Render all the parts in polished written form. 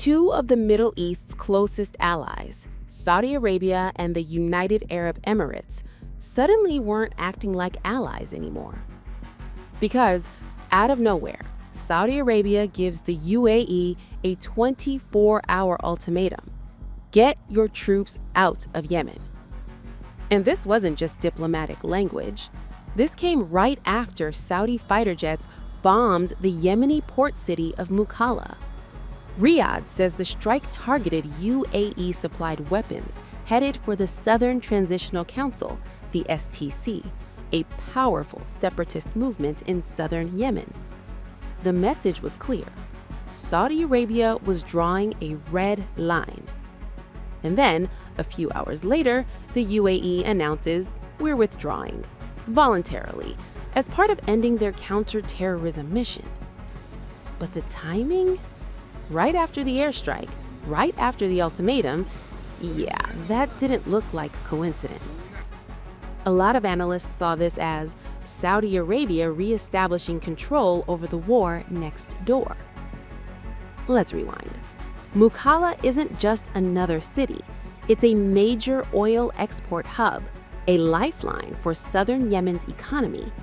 Two of the Middle East's closest allies, Saudi Arabia and the United Arab Emirates, suddenly weren't acting like allies anymore. Because, out of nowhere, Saudi Arabia gives the UAE a 24-hour ultimatum: get your troops out of Yemen. And this wasn't just diplomatic language. This came right after Saudi fighter jets bombed the Yemeni port city of Mukalla. Riyadh says the strike targeted UAE-supplied weapons headed for the Southern Transitional Council, the STC, a powerful separatist movement in southern Yemen. The message was clear. Saudi Arabia was drawing a red line. And then, a few hours later, the UAE announces, we're withdrawing, voluntarily, as part of ending their counter-terrorism mission. But the timing? Right after the airstrike, right after the ultimatum, yeah, that didn't look like coincidence. A lot of analysts saw this as Saudi Arabia reestablishing control over the war next door. Let's rewind. Mukalla isn't just another city. It's a major oil export hub, a lifeline for southern Yemen's economy.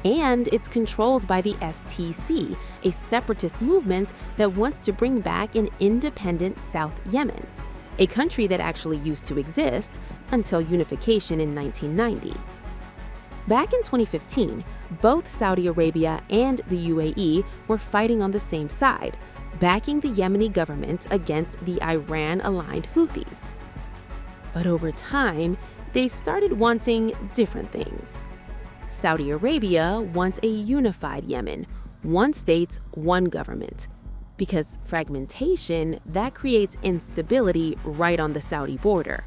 And it's controlled by the STC, a separatist movement that wants to bring back an independent South Yemen, a country that actually used to exist until unification in 1990. Back in 2015, both Saudi Arabia and the UAE were fighting on the same side, backing the Yemeni government against the Iran-aligned Houthis. But over time, they started wanting different things. Saudi Arabia wants a unified Yemen, one state, one government. Because fragmentation, that creates instability right on the Saudi border.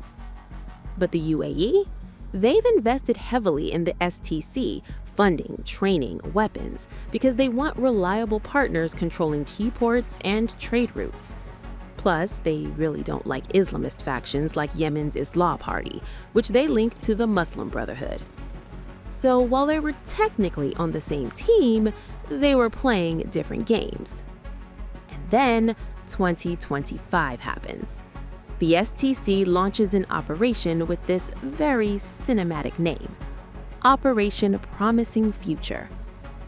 But the UAE? They've invested heavily in the STC, funding, training, weapons, because they want reliable partners controlling key ports and trade routes. Plus, they really don't like Islamist factions like Yemen's Islah Party, which they link to the Muslim Brotherhood. So while they were technically on the same team, they were playing different games. And then 2025 happens. The STC launches an operation with this very cinematic name, Operation Promising Future.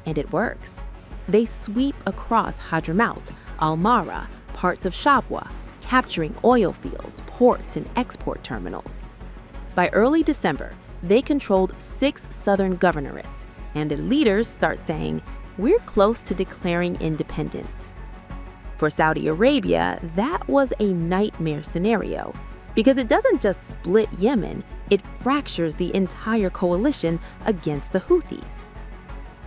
And it works. They sweep across Hadramaut, Al-Mara, parts of Shabwa, capturing oil fields, ports, and export terminals. By early December, they controlled 6 southern governorates, and their leaders start saying, we're close to declaring independence. For Saudi Arabia, that was a nightmare scenario, because it doesn't just split Yemen, it fractures the entire coalition against the Houthis.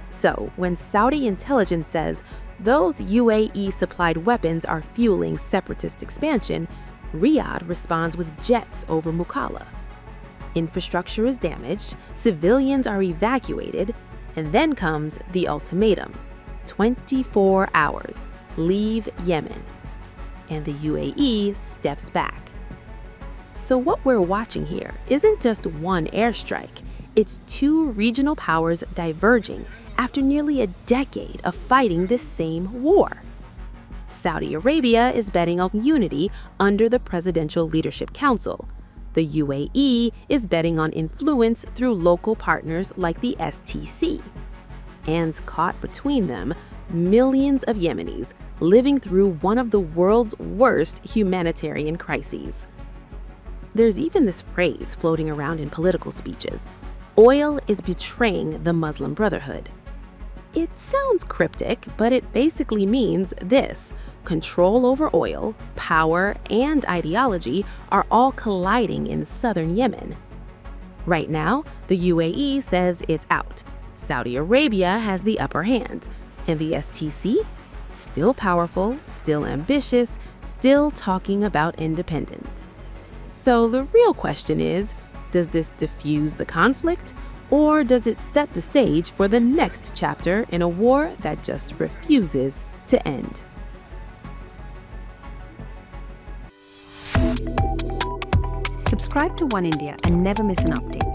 So, when Saudi intelligence says those UAE-supplied weapons are fueling separatist expansion, Riyadh responds with jets over Mukalla. Infrastructure is damaged, civilians are evacuated, and then comes the ultimatum: 24 hours, leave Yemen. And the UAE steps back. So what we're watching here isn't just one airstrike, it's 2 regional powers diverging after nearly a decade of fighting this same war. Saudi Arabia is betting on unity under the Presidential Leadership Council. The UAE is betting on influence through local partners like the STC. And caught between them, millions of Yemenis living through one of the world's worst humanitarian crises. There's even this phrase floating around in political speeches: oil is betraying the Muslim Brotherhood. It sounds cryptic, but it basically means this: control over oil, power, and ideology are all colliding in southern Yemen. Right now, the UAE says it's out. Saudi Arabia has the upper hand. And the STC? Still powerful, still ambitious, still talking about independence. So the real question is, does this diffuse the conflict, or does it set the stage for the next chapter in a war that just refuses to end? Subscribe to One India and never miss an update.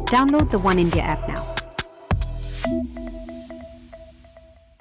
Download the One India app now.